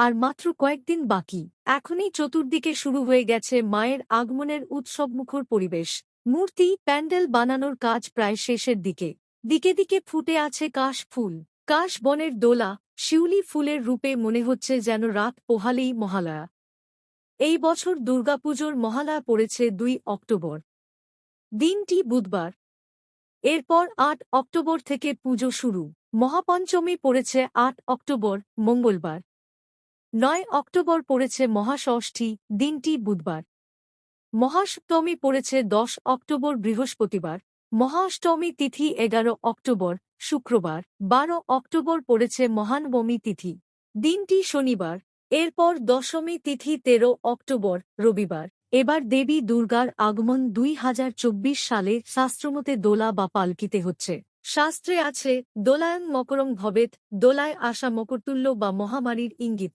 আর মাত্র কয়েকদিন বাকি। এখনই চতুর্দিকে শুরু হয়ে গেছে মায়ের আগমনের উৎসবমুখর পরিবেশ। মূর্তি, প্যান্ডেল বানানোর কাজ প্রায় শেষের দিকে। দিকে দিকে ফুটে আছে কাশ ফুল। কাশ বনের দোলা, শিউলি ফুলের রূপে মনে হচ্ছে যেন রাত পোহালেই মহালয়া। এই বছর দুর্গাপুজোর মহালয়া পড়েছে ২ অক্টোবর। দিনটি বুধবার। এরপর ৮ অক্টোবর থেকে পুজো শুরু। মহাপঞ্চমী পড়েছে ৮ অক্টোবর, মঙ্গলবার। ৯ অক্টোবর পড়েছে মহাষষ্ঠী, দিনটি বুধবার। মহাষ্টমী পড়েছে ১০ অক্টোবর, বৃহস্পতিবার। মহাষ্টমী তিথি ১১ অক্টোবর, শুক্রবার। ১২ অক্টোবর পড়েছে মহানবমী তিথি, দিনটি শনিবার। এরপর দশমী তিথি ১৩ অক্টোবর, রবিবার। এবার দেবী দুর্গার আগমন ২০২৪ সালে শাস্ত্রমতে দোলা বা পালকিতে হচ্ছে। শাস্ত্রে আছে দোলায়ং মকরং ভবেত, দোলায় আসা মকরতুল্য বা মহামারীর ইঙ্গিত।